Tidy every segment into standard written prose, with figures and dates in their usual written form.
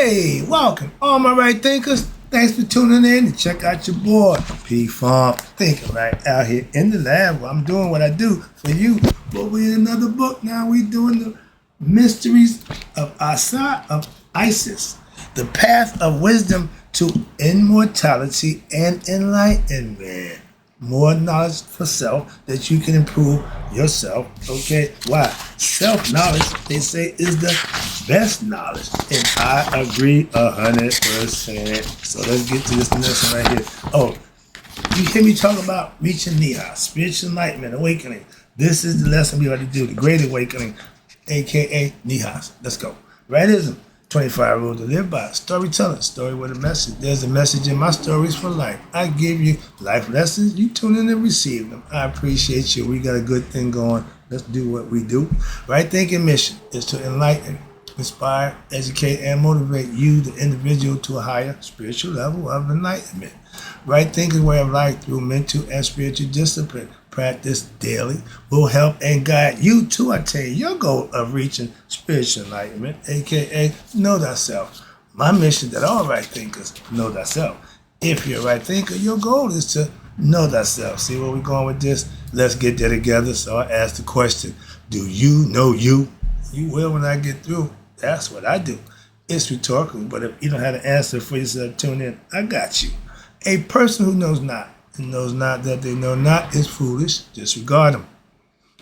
Hey, welcome, all my right thinkers. Thanks for tuning in and check out your boy, P Farm Thinking, right out here in the lab where I'm doing what I do for you. But we're in another book now. We're doing the mysteries of Isis, the path of wisdom to immortality and enlightenment. More knowledge for self that you can improve yourself. Okay, why? Self-knowledge, they say, is the best knowledge. And I agree 100%. So let's get to this lesson right here. Oh, you hear me talk about reaching Nehast, spiritual enlightenment, awakening. This is the lesson we ought to do, the great awakening, aka Nehast. Let's go. Rightism. 25 rules to live by. Storytelling. Story with a message. There's a message in my stories for life. I give you life lessons. You tune in and receive them. I appreciate you. We got a good thing going. Let's do what we do. Right thinking mission is to enlighten, inspire, educate, and motivate you, the individual, to a higher spiritual level of enlightenment. Right thinking way of life through mental and spiritual discipline. Practice daily will help and guide you to attain your goal of reaching spiritual enlightenment, aka know thyself. My mission that all right thinkers know thyself. If you're a right thinker, your goal is to know thyself. See where we're going with this? Let's get there together. So I ask the question, do you know you? You will when I get through. That's what I do. It's rhetorical, but if you don't have an answer for yourself, tune in. I got you. A person who knows not and knows not that they know not is foolish. Disregard them.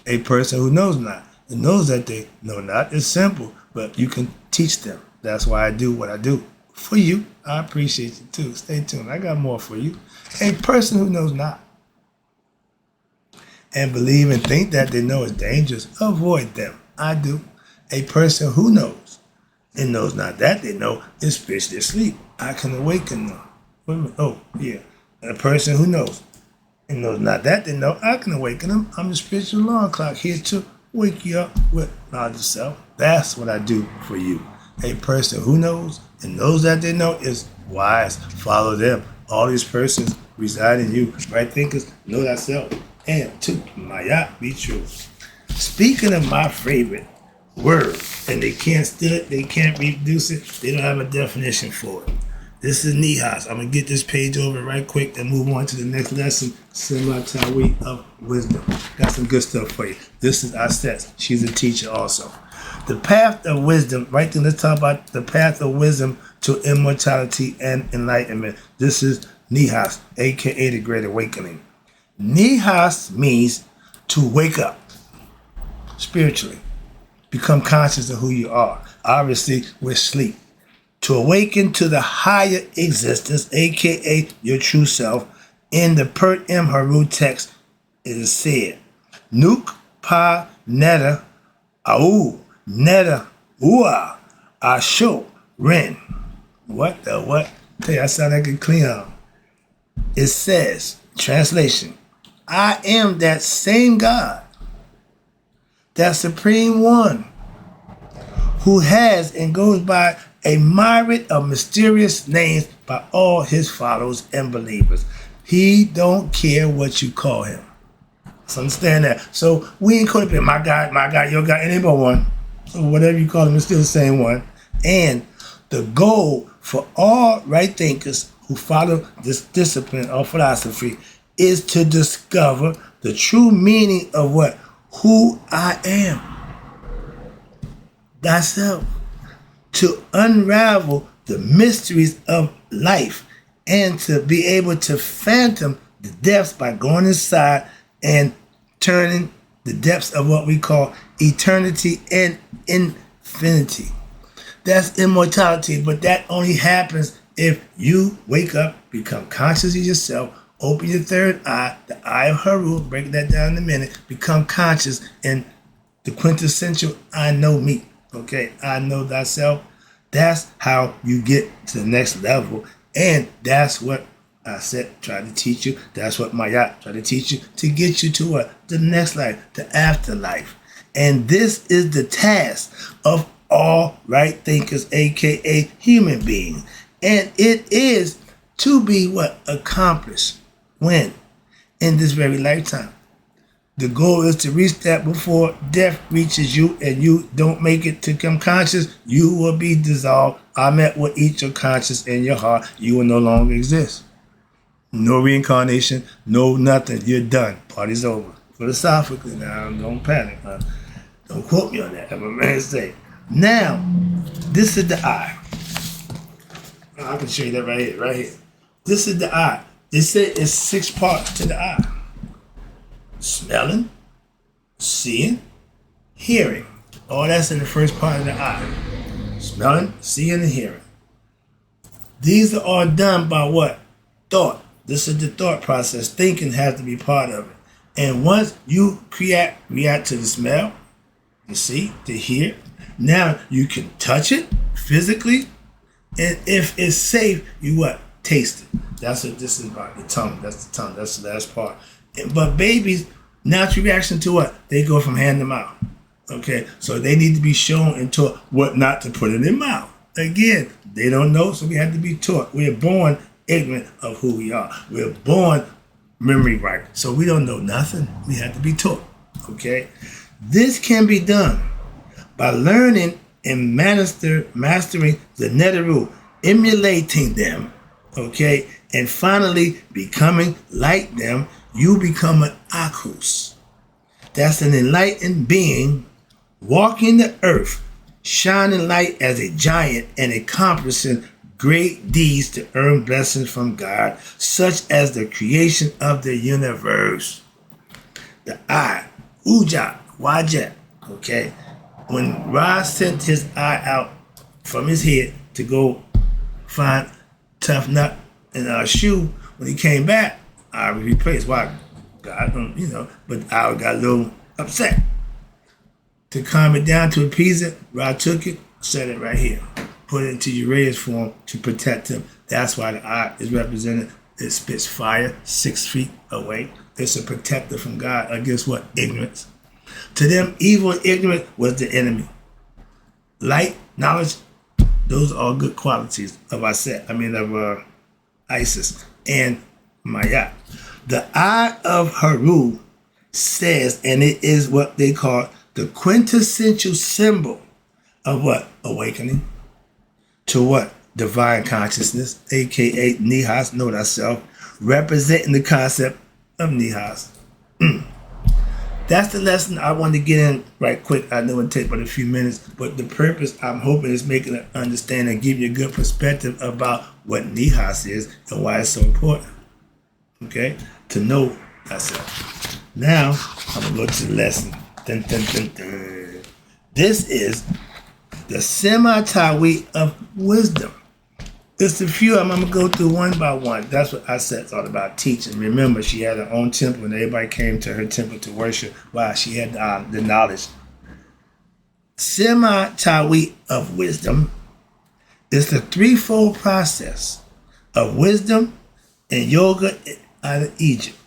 A person who knows not and knows that they know not is simple, but you can teach them. That's why I do what I do for you. I appreciate you too. Stay tuned. I got more for you. A person who knows not and believe and think that they know is dangerous, avoid them. I do. A person who knows and knows not that they know is spiritually asleep. I can awaken them. Wait a minute. Oh, yeah. A person who knows and knows not that they know, I can awaken them. I'm the spiritual alarm clock here to wake you up with knowledge of self. That's what I do for you. A person who knows and knows that they know is wise. Follow them. All these persons reside in you. Right thinkers, know thyself. And to Maya be true. Speaking of my favorite word, and they can't steal it, they can't reproduce it, they don't have a definition for it. This is Nehast. I'm going to get this page over right quick and move on to the next lesson, Similarity of Wisdom. Got some good stuff for you. This is Isis. She's a teacher also. The path of wisdom, right then, let's talk about the path of wisdom to immortality and enlightenment. This is Nehast, aka the Great Awakening. Nehast means to wake up spiritually, become conscious of who you are. Obviously, we're asleep. To awaken to the higher existence, aka your true self, in the Per Im Haru text, it is said, Nuk pa neta au neta ua asho ren. What the what? Tell you, I sound like a Cleon. It says, translation, I am that same God, that supreme one, who has and goes by a myriad of mysterious names by all his followers and believers. He don't care what you call him. So understand that. So we ain't call him my God, your God, any but one. So whatever you call him, it's still the same one. And the goal for all right thinkers who follow this discipline or philosophy is to discover the true meaning of what? Who I am. Thyself. To unravel the mysteries of life and to be able to fathom the depths by going inside and turning the depths of what we call eternity and infinity. That's immortality, but that only happens if you wake up, become conscious of yourself, open your third eye, the eye of Haru, break that down in a minute, become conscious in the quintessential I know me. Okay, I know thyself. That's how you get to the next level. And that's what I said, try to teach you. That's what Maya tried to teach you, to get you to what? The next life, the afterlife. And this is the task of all right thinkers, aka human beings. And it is to be what? Accomplished. When? In this very lifetime. The goal is to reach that before death reaches you and you don't make it to come conscious. You will be dissolved. Amet will eat your conscious in your heart. You will no longer exist. No reincarnation, no nothing. You're done. Party's over. Philosophically now, don't panic. Huh? Don't quote me on that. I'm a man say. Now, this is the eye. I can show you that right here. This is the eye. They say it's 6 parts to the eye. Smelling, seeing, hearing. All that's in the first part of the eye. Smelling, seeing, and hearing. These are all done by what? Thought. This is the thought process. Thinking has to be part of it. And once you react to the smell, to see, to hear, now you can touch it physically. And if it's safe, you what? Taste it. That's what this is about. The tongue. That's the tongue. That's the last part. But babies, natural reaction to what? They go from hand to mouth. Okay? So they need to be shown and taught what not to put in their mouth. Again, they don't know, so we have to be taught. We're born ignorant of who we are. We're born memory right. So we don't know nothing. We have to be taught. Okay? This can be done by learning and mastering the Neteru, emulating them, okay, and finally becoming like them. You become an Akus. That's an enlightened being walking the earth, shining light as a giant and accomplishing great deeds to earn blessings from God, such as the creation of the universe. The eye, Uja, Wajet, okay? When Ra sent his eye out from his head to go find Tough Nut in our shoe, when he came back, I replaced. Why? God, but I got a little upset. To calm it down, to appease it, Ra took it, set it right here. Put it into Uriah's form to protect him. That's why the eye is represented. It spits fire 6 feet away. It's a protector from God against what? Ignorance. To them, evil and ignorance was the enemy. Light, knowledge, those are all good qualities of Isis and Maya. The eye of Haru says, and it is what they call the quintessential symbol of what? Awakening. To what? Divine consciousness, aka Nehast, know thyself, representing the concept of Nehast. That's the lesson I want to get in right quick. I know it'll take but a few minutes, but the purpose I'm hoping is making it understand and give you a good perspective about what Nehast is and why it's so important. Okay? To know thyself. Now, I'm going to go to the lesson. Dun, dun, dun, dun. This is the semi-tawi of wisdom. It's a few I'm going to go through one by one. That's what I said thought about teaching. Remember, she had her own temple and everybody came to her temple to worship. Wow, she had the knowledge. Semi-tawi of wisdom is the threefold process of wisdom and yoga out of Egypt,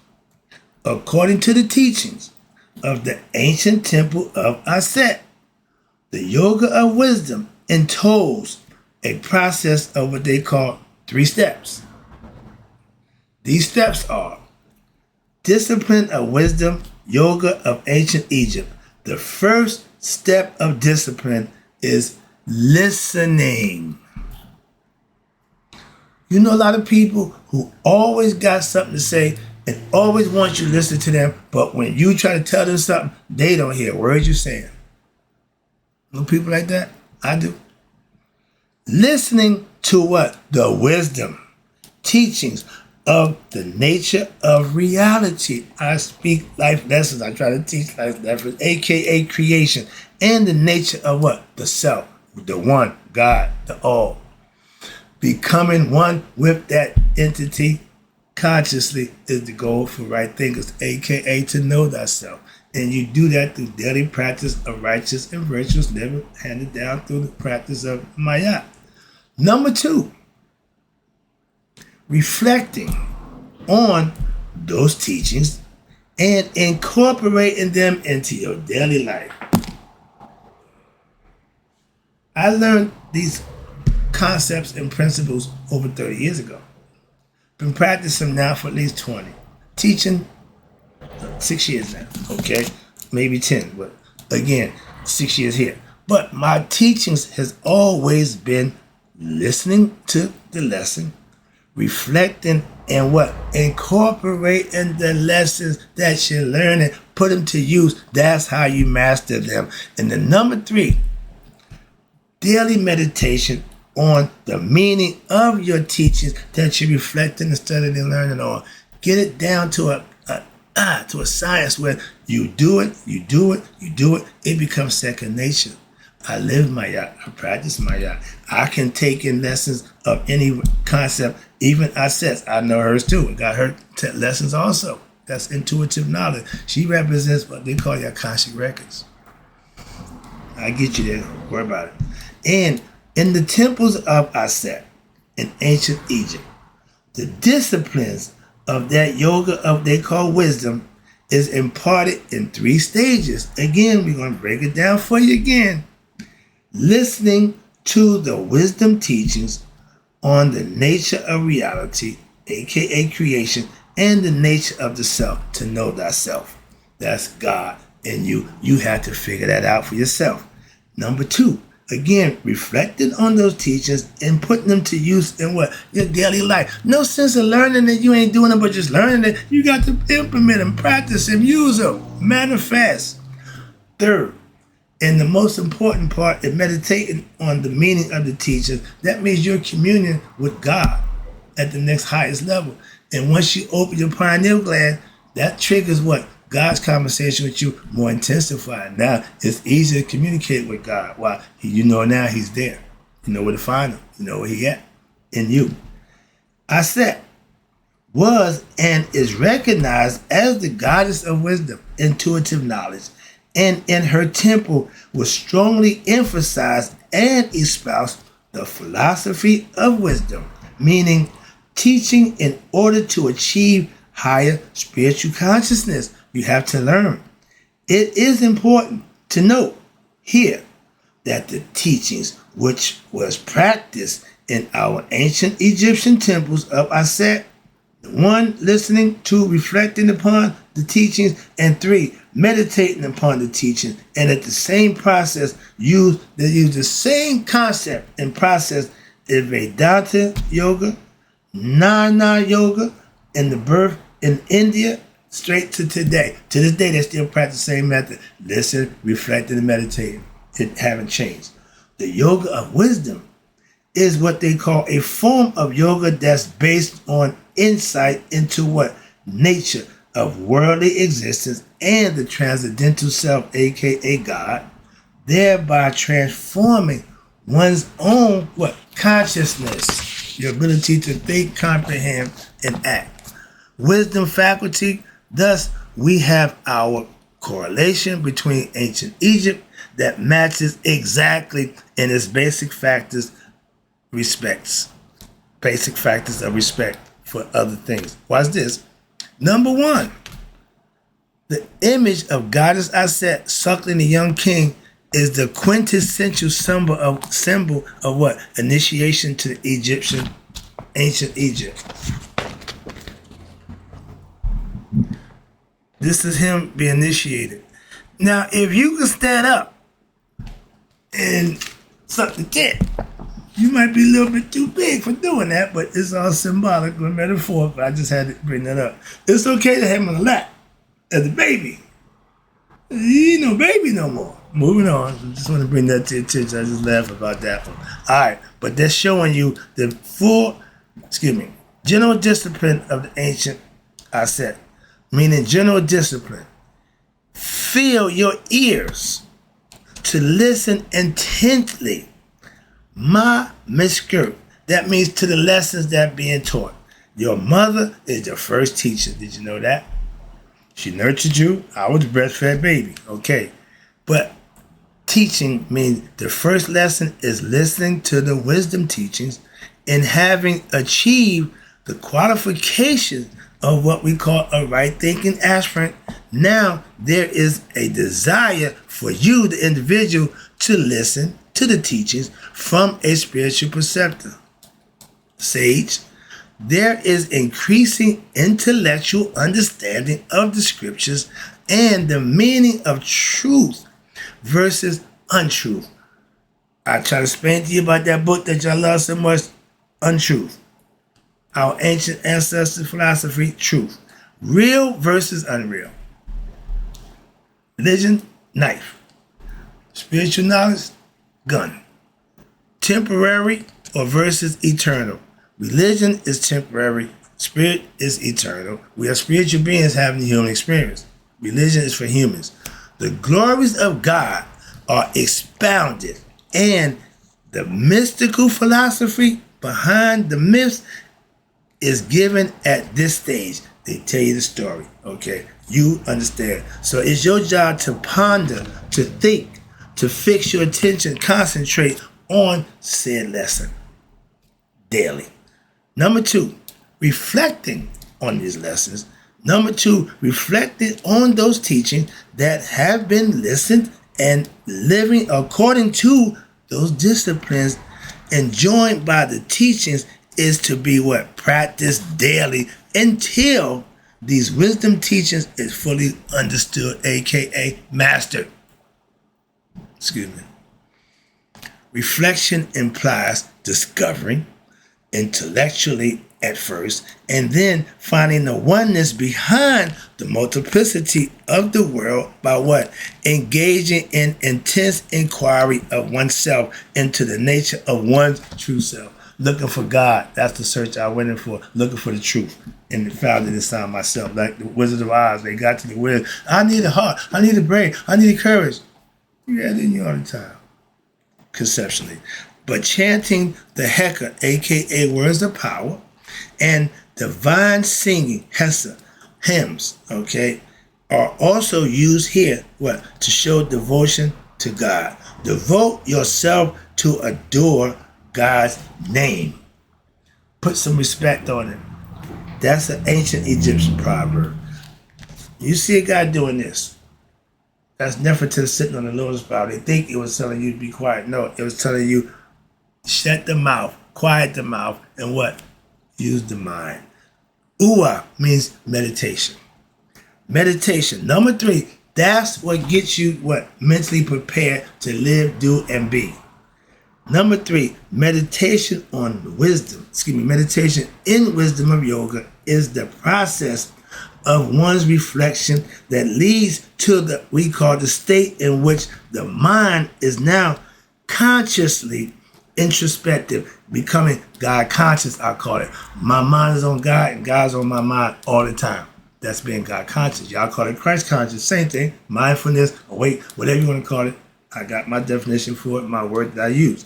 according to the teachings of the ancient temple of Aset. The yoga of wisdom entails a process of what they call 3 steps. These steps are discipline of wisdom, yoga of ancient Egypt. The first step of discipline is listening. You know a lot of people who always got something to say and always want you to listen to them, but when you try to tell them something, they don't hear words you're saying. Know people like that? I do. Listening to what? The wisdom, teachings of the nature of reality. I speak life lessons. I try to teach life lessons, aka creation, and the nature of what? The self, the one, God, the all. Becoming one with that entity consciously is the goal for right thinkers, aka to know thyself. And you do that through daily practice of righteous and virtuous living, handed down through the practice of Maya. Number 2, reflecting on those teachings and incorporating them into your daily life. I learned these concepts and principles over 30 years ago. Been practicing now for at least 20. Teaching 6 years now, okay? Maybe 10, but again, 6 years here. But my teachings has always been listening to the lesson, reflecting, and what? Incorporating the lessons that you're learning, put them to use. That's how you master them. And the number 3, daily meditation on the meaning of your teachings that you're reflecting and studying and learning on. Get it down to a science where you do it, it becomes second nature. I live my yacht. I practice my yacht. I can take in lessons of any concept, even Aset's. I know hers too. I got her lessons also. That's intuitive knowledge. She represents what they call your Akashic records. I get you there. Don't worry about it. And in the temples of Aset in ancient Egypt, the disciplines of that yoga of they call wisdom is imparted in 3 stages. Again, we're going to break it down for you again. Listening to the wisdom teachings on the nature of reality, aka creation, and the nature of the self, to know thyself. That's God in you. You have to figure that out for yourself. Number 2, again, reflecting on those teachings and putting them to use in what? Your daily life. No sense of learning that you ain't doing it, but just learning it. You got to implement them, practice them, use them, manifest. 3rd, and the most important part is meditating on the meaning of the teachings. That means you're communing with God at the next highest level. And once you open your pineal gland, that triggers what? God's conversation with you more intensified. Now it's easier to communicate with God. Why? You know now he's there. You know where to find him. You know where he at. In you. Aset was and is recognized as the goddess of wisdom, intuitive knowledge, and in her temple was strongly emphasized and espoused the philosophy of wisdom, meaning teaching in order to achieve higher spiritual consciousness. You have to learn. It is important to note here that the teachings which was practiced in our ancient Egyptian temples of Aset, 1, listening to, reflecting upon the teachings, and 3, meditating upon the teaching, and at the same process use the same concept and process in Vedanta yoga, Jnana yoga, and the birth in India, straight to today. To this day, they still practice the same method. Listen, reflecting, and meditating. It haven't changed. The yoga of wisdom is what they call a form of yoga that's based on insight into what? Nature of worldly existence and the transcendental self, aka God, thereby transforming one's own what? Consciousness, your ability to think, comprehend, and act. Wisdom faculty, thus we have our correlation between ancient Egypt that matches exactly in its basic factors of respect for other things. Watch this. Number 1, the image of Goddess Aset suckling the young king is the quintessential symbol of what? Initiation to the ancient Egypt. This is him being initiated. Now, if you can stand up and suck the tit, you might be a little bit too big for doing that, but it's all symbolic or metaphorical. I just had to bring that up. It's okay to have him on the lap as a baby. You ain't no baby no more. Moving on. I just want to bring that to your attention. I just laugh about that one. All right, but that's showing you the full, general discipline of the ancient Aset, meaning general discipline. Fill your ears to listen intently. Ma miskurt. That means to the lessons that are being taught. Your mother is your first teacher. Did you know that? She nurtured you. I was a breastfed baby. Okay. But teaching means the first lesson is listening to the wisdom teachings and having achieved the qualification of what we call a right thinking aspirant. Now there is a desire for you, the individual, to listen to the teachings from a spiritual perspective. Sage, there is increasing intellectual understanding of the scriptures and the meaning of truth versus untruth. I try to explain to you about that book that y'all love so much, Untruth. Our ancient ancestor philosophy, truth. Real versus unreal. Religion, knife. Spiritual knowledge, gun. Temporary or versus eternal. Religion is temporary. Spirit is eternal. We are spiritual beings having a human experience. Religion is for humans. The glories of God are expounded, and the mystical philosophy behind the myths is given at this stage. They tell you the story, okay? You understand. So it's your job to ponder, to think, to fix your attention, concentrate on said lesson daily. Number 2, reflecting on these lessons. Number 2, reflecting on those teachings that have been listened and living according to those disciplines and joined by the teachings is to be what? Practiced daily until these wisdom teachings is fully understood, aka mastered. Excuse me. Reflection implies discovering intellectually at first, and then finding the oneness behind the multiplicity of the world by what? Engaging in intense inquiry of oneself into the nature of one's true self. Looking for God. That's the search I went in for. Looking for the truth. And found it inside myself. Like the Wizard of Oz. They got to the wizard. I need a heart. I need a brain. I need a courage. You had it in you all the time. Conceptually. But chanting the Heka, aka words of power, and divine singing, Hesa, hymns, okay, are also used here, what? To show devotion to God. Devote yourself to adore God's name. Put some respect on it. That's an ancient Egyptian proverb. You see a guy doing this. That's Nefertiti sitting on the lotus flower. They think it was telling you to be quiet. No, it was telling you shut the mouth, quiet the mouth, and what? Use the mind. Uwa means meditation. Meditation. Number 3, that's what gets you what? Mentally prepared to live, do, and be. Number 3, meditation on wisdom. Meditation in wisdom of yoga is the process of one's reflection that leads to the we call the state in which the mind is now consciously introspective, becoming God conscious, I call it. My mind is on God and God's on my mind all the time. That's being God conscious. Y'all call it Christ conscious. Same thing. Mindfulness, awake, whatever you want to call it. I got my definition for it, my word that I use.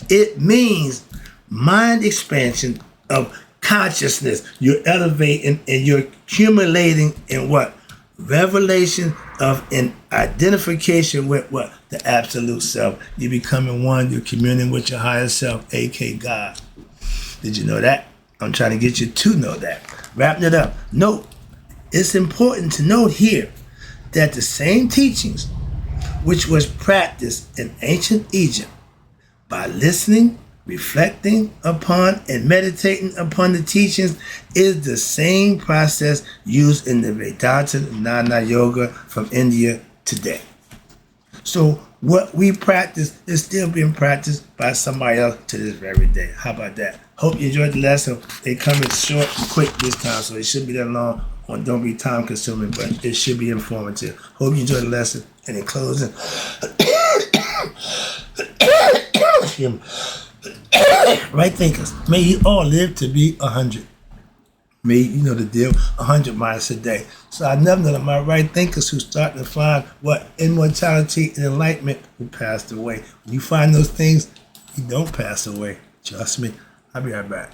It means mind expansion of consciousness. You're elevating and you're accumulating in what? Revelation of an identification with what? The absolute self. You're becoming one. You're communing with your higher self, aka God. Did you know that? I'm trying to get you to know that. Wrapping it up. Note, it's important to note here that the same teachings which was practiced in ancient Egypt by listening, reflecting upon, and meditating upon the teachings is the same process used in the Vedanta Jnana Yoga from India today. So what we practice is still being practiced by somebody else to this very day. How about that? Hope you enjoyed the lesson. They come in short and quick this time, so it shouldn't be that long or don't be time consuming, but it should be informative. Hope you enjoyed the lesson. And in closing, right thinkers, may you all live to be 100. May, you know the deal, 100 miles a day. So I never know that my right thinkers who start to find what? Immortality and enlightenment who passed away. When you find those things, you don't pass away. Trust me. I'll be right back.